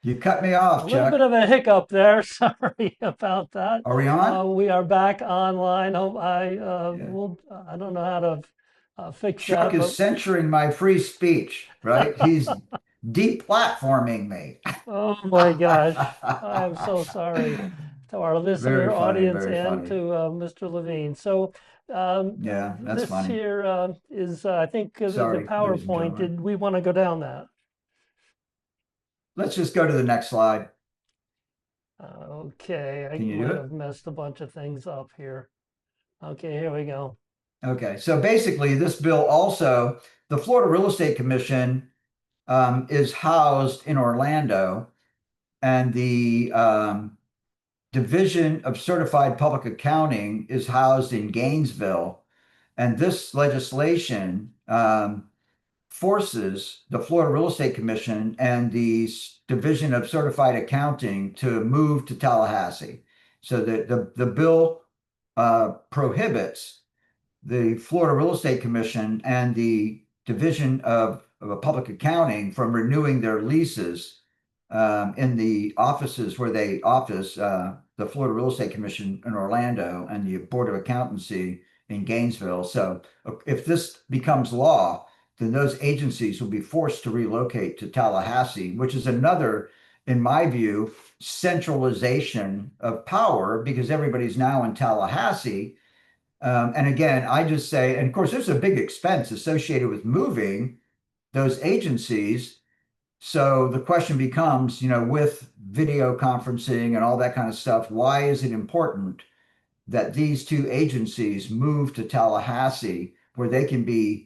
You cut me off, A little bit Chuck. of a hiccup there. Sorry about that. Are we on? We are back online. Yeah. I don't know how to fix Chuck that, is but censoring my free speech, right? He's deplatforming me. oh my gosh, I am so sorry to our listener Very funny, audience very and funny. to Mr. Levine. So Yeah, that's this funny. here is, I think, the Sorry, ladies and PowerPoint. gentlemen. Did we want to go down that? Let's just go to the next slide. Okay, I Can you do might it? have messed a bunch of things up here. Okay, here we go. Okay, so basically, this bill also, the Florida Real Estate Commission is housed in Orlando, and the Division of Certified Public Accounting is housed in Gainesville. And this legislation forces the Florida Real Estate Commission and the Division of Certified Accounting to move to Tallahassee. So the bill prohibits the Florida Real Estate Commission and the Division of Public Accounting from renewing their leases in the offices where they office the Florida Real Estate Commission in Orlando and the Board of Accountancy in Gainesville. So if this becomes law, then those agencies will be forced to relocate to Tallahassee, which is another, in my view, centralization of power because everybody's now in Tallahassee. And again, I just say, and of course, there's a big expense associated with moving those agencies. So the question becomes, with video conferencing and all that kind of stuff, why is it important that these two agencies move to Tallahassee where they can be,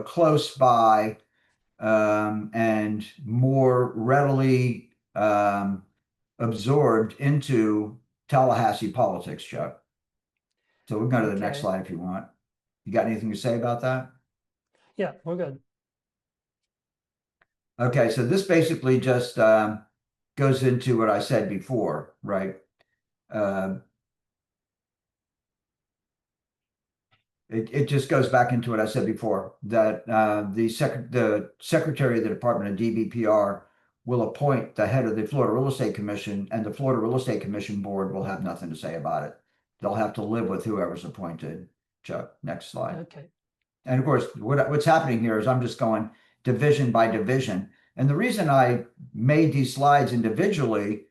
close by and more readily absorbed into Tallahassee politics, Chuck? So we can go to the next Okay, slide if you want. You got anything to say about that? yeah, we're good. Okay, so this basically just goes into what I said before, right? Uh, it just goes back into what I said before that the secretary of the Department of DBPR will appoint the head of the Florida Real Estate Commission, and the Florida Real Estate Commission board will have nothing to say about it. They'll have to live with whoever's appointed. Chuck, next slide. Okay, And of course, what's happening here is I'm just going division by division. And the reason I made these slides individually,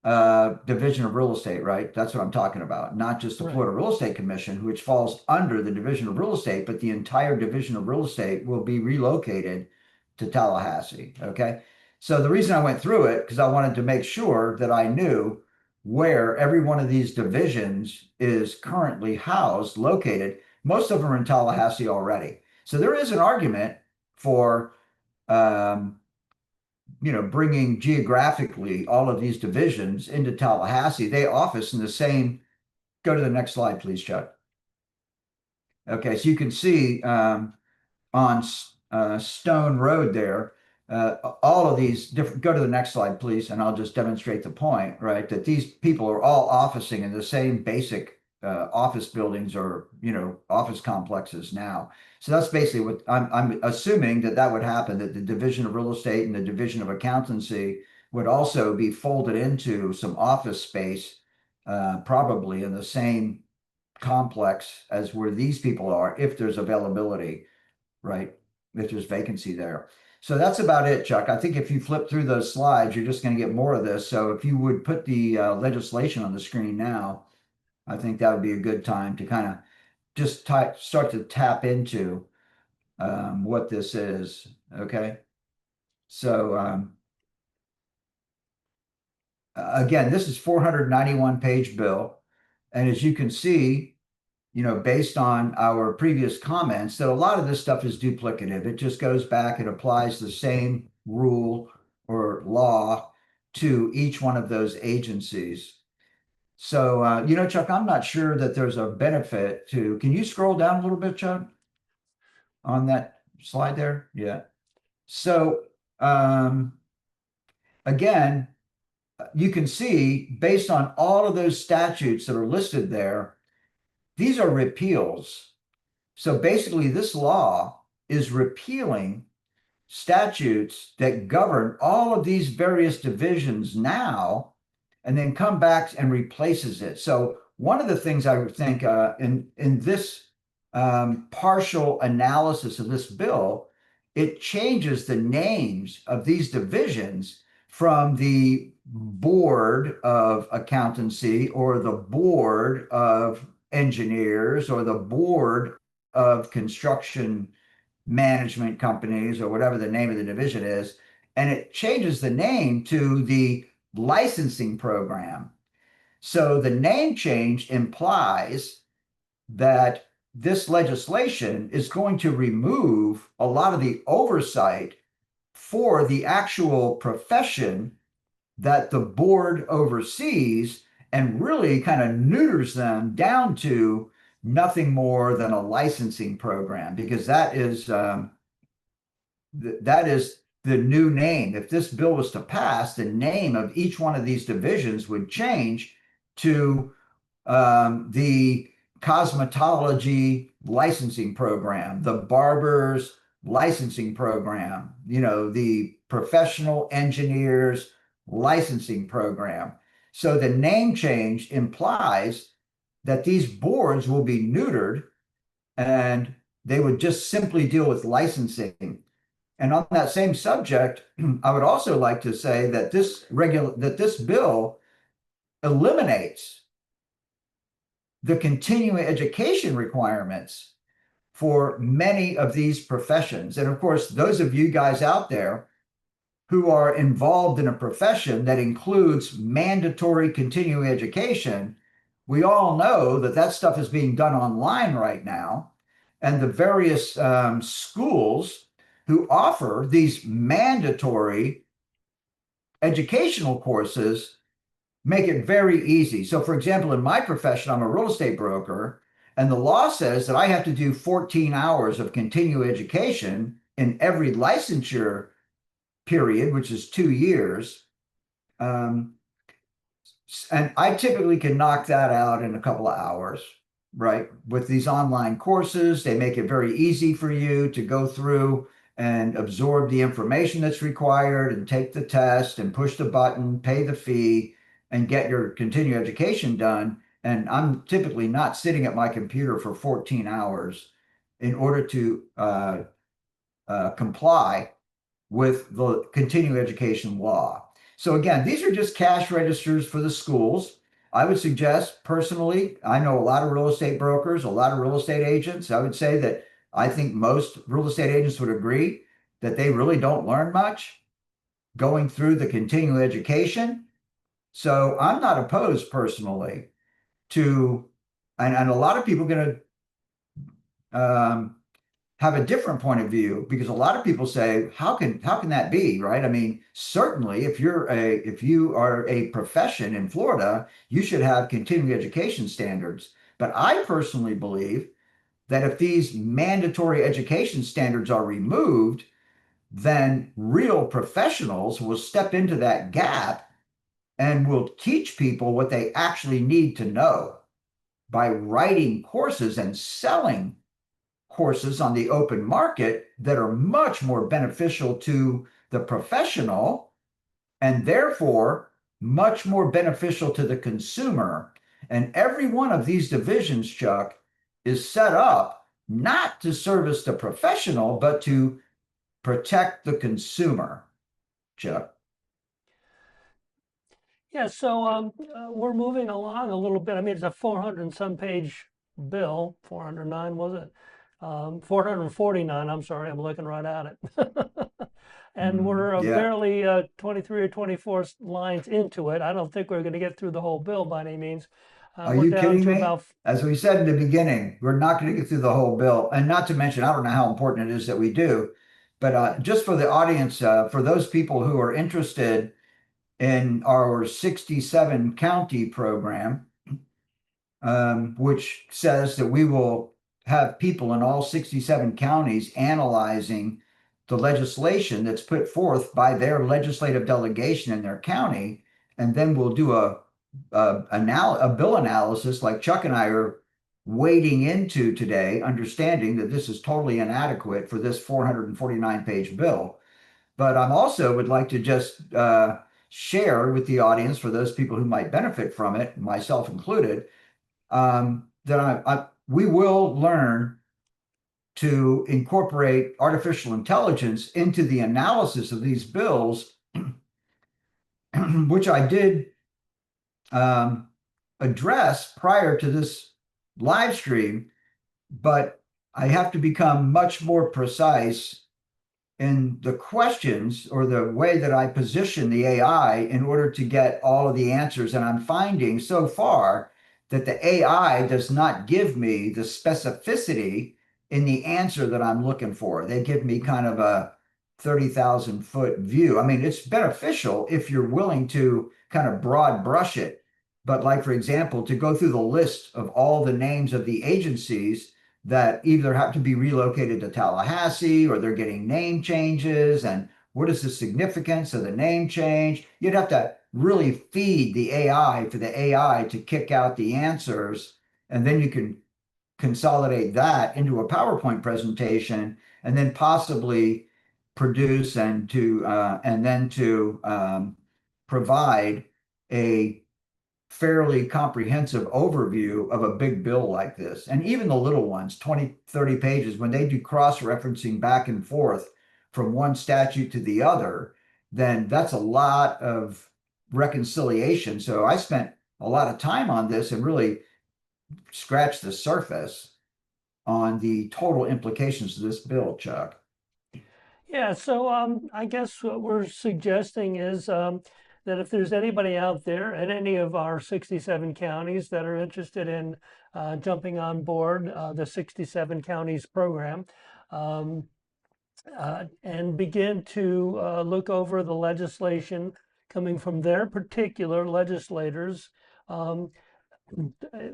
division of real estate, right? That's what I'm talking about. Not just the right. Florida Real Estate Commission, which falls under the division of real estate, but the entire division of real estate will be relocated to Tallahassee. Okay. So the reason I went through it, because I wanted to make sure that I knew where every one of these divisions is currently housed, located. Most of them are in Tallahassee already. So there is an argument for, um, bringing geographically all of these divisions into Tallahassee. They office in the same. Go to the next slide, please, Chuck. Okay, so you can see on Stone Road there, all of these different. Go to the next slide, please, and I'll just demonstrate the point, right? That these people are all officing in the same basic office buildings or office complexes now. So that's basically what I'm assuming that would happen. That the division of real estate and the division of accountancy would also be folded into some office space, probably in the same complex as where these people are, if there's availability, right? If there's vacancy there. So that's about it, Chuck. I think if you flip through those slides, you're just going to get more of this. So if you would put the legislation on the screen now, I think that would be a good time to kind of just start to tap into what this is. Okay. So again, this is 491 page bill. And as you can see, based on our previous comments, that a lot of this stuff is duplicative. It just goes back and applies the same rule or law to each one of those agencies. So, Chuck, I'm not sure that there's a benefit to, can you scroll down a little bit, Chuck, on that slide there? Yeah. So, again, you can see based on all of those statutes that are listed there, these are repeals. So basically, this law is repealing statutes that govern all of these various divisions now, and then come back and replaces it. So one of the things I would think in this partial analysis of this bill, it changes the names of these divisions from the Board of Accountancy or the Board of Engineers or the Board of Construction Management Companies or whatever the name of the division is. And it changes the name to the licensing program. So the name change implies that this legislation is going to remove a lot of the oversight for the actual profession that the board oversees and really kind of neuters them down to nothing more than a licensing program because that is the new name. If this bill was to pass, the name of each one of these divisions would change to the cosmetology licensing program, the barbers licensing program, the professional engineers licensing program. So the name change implies that these boards will be neutered and they would just simply deal with licensing. And on that same subject, I would also like to say that this bill eliminates the continuing education requirements for many of these professions. And of course, those of you guys out there who are involved in a profession that includes mandatory continuing education, we all know that that stuff is being done online right now. And the various schools who offer these mandatory educational courses make it very easy. So, for example, in my profession, I'm a real estate broker, and the law says that I have to do 14 hours of continuing education in every licensure period, which is 2 years. Um, and I typically can knock that out in a couple of hours, right? With these online courses, they make it very easy for you to go through and absorb the information that's required and take the test and push the button, pay the fee, and get your continuing education done. And I'm typically not sitting at my computer for 14 hours in order to comply with the continuing education law. So again, these are just cash registers for the schools. I would suggest personally, I know a lot of real estate brokers, a lot of real estate agents. I would say that I think most real estate agents would agree that they really don't learn much going through the continuing education. So I'm not opposed personally to, and a lot of people are going to have a different point of view because a lot of people say, how can that be, right? I mean, certainly if you are a profession in Florida, you should have continuing education standards. But I personally believe that if these mandatory education standards are removed, then real professionals will step into that gap and will teach people what they actually need to know by writing courses and selling courses on the open market that are much more beneficial to the professional and therefore much more beneficial to the consumer. And every one of these divisions, Chuck, is set up not to service the professional, but to protect the consumer, Chuck. Yeah, so we're moving along a little bit. I mean, it's a 400 and some page bill, 409 was it? 449, I'm sorry, I'm looking right at it. And we're Yeah. barely 23 or 24 lines into it. I don't think we're going to get through the whole bill by any means. Are We're you down kidding to me? about, As we said in the beginning, we're not going to get through the whole bill. And not to mention, I don't know how important it is that we do, but just for the audience, for those people who are interested in our 67 county program, which says that we will have people in all 67 counties analyzing the legislation that's put forth by their legislative delegation in their county, and then we'll do a bill analysis like Chuck and I are wading into today, understanding that this is totally inadequate for this 449-page bill. But I'm also would like to just share with the audience, for those people who might benefit from it, myself included, that we will learn to incorporate artificial intelligence into the analysis of these bills, which I did um, address prior to this live stream, but I have to become much more precise in the questions or the way that I position the AI in order to get all of the answers. And I'm finding so far that the AI does not give me the specificity in the answer that I'm looking for. They give me kind of a 30,000-foot view. I mean, it's beneficial if you're willing to kind of broad brush it. But like, for example, to go through the list of all the names of the agencies that either have to be relocated to Tallahassee or they're getting name changes, and what is the significance of the name change? You'd have to really feed the AI for the AI to kick out the answers, and then you can consolidate that into a PowerPoint presentation, and then possibly produce and then to provide a fairly comprehensive overview of a big bill like this. And even the little ones, 20, 30 pages, when they do cross-referencing back and forth from one statute to the other, then that's a lot of reconciliation. So I spent a lot of time on this and really scratched the surface on the total implications of this bill, Chuck. Yeah, so I guess what we're suggesting is that if there's anybody out there at any of our 67 counties that are interested in jumping on board the 67 counties program, um, and begin to look over the legislation coming from their particular legislators, um,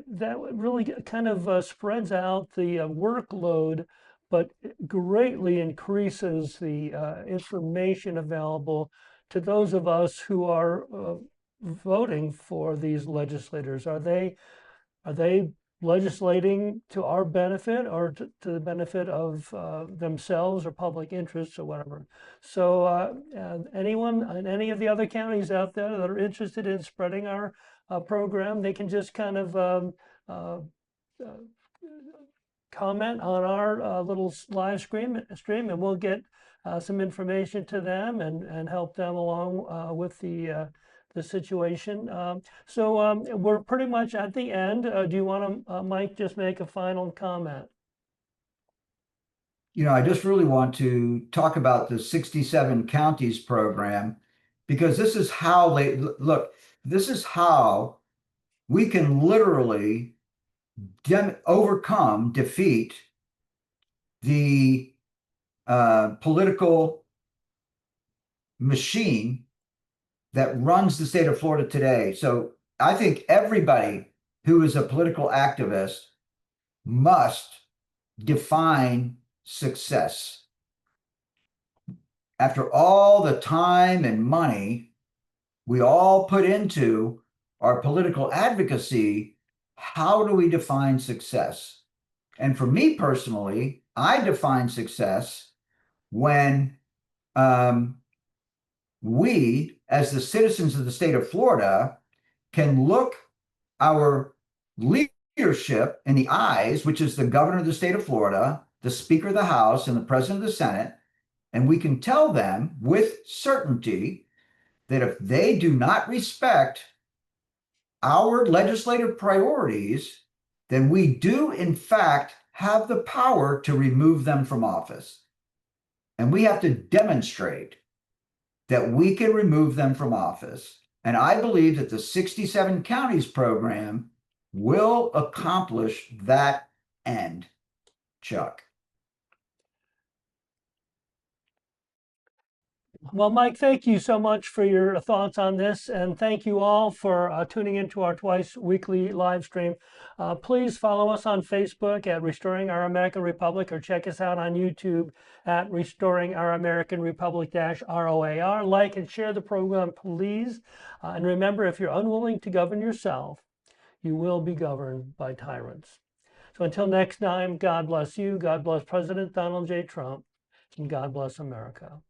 that really kind of spreads out the workload, but greatly increases the information available to those of us who are voting for these legislators. Are they legislating to our benefit or to the benefit of themselves or public interests or whatever? So anyone in any of the other counties out there that are interested in spreading our program, they can just kind of uh, uh, comment on our little live stream, and we'll get some information to them and help them along with the situation. So we're pretty much at the end. Do you want to, Mike, just make a final comment? I just really want to talk about the 67 counties program because this is how they look, this is how we can literally defeat the political machine that runs the state of Florida today. So I think everybody who is a political activist must define success. After all the time and money we all put into our political advocacy, how do we define success? And for me personally, I define success when we, as the citizens of the state of Florida, can look our leadership in the eyes, which is the governor of the state of Florida, the Speaker of the House, and the President of the Senate, and we can tell them with certainty that if they do not respect our legislative priorities, then we do, in fact, have the power to remove them from office. And we have to demonstrate that we can remove them from office. And I believe that the 67 counties program will accomplish that end, Chuck. Well, Mike, thank you so much for your thoughts on this, and thank you all for tuning into our twice weekly live stream. Please follow us on Facebook at Restoring Our American Republic, or check us out on YouTube at Restoring Our American Republic ROAR. Like and share the program, please. And remember, if you're unwilling to govern yourself, you will be governed by tyrants. So until next time, God bless you. God bless President Donald J. Trump. And God bless America.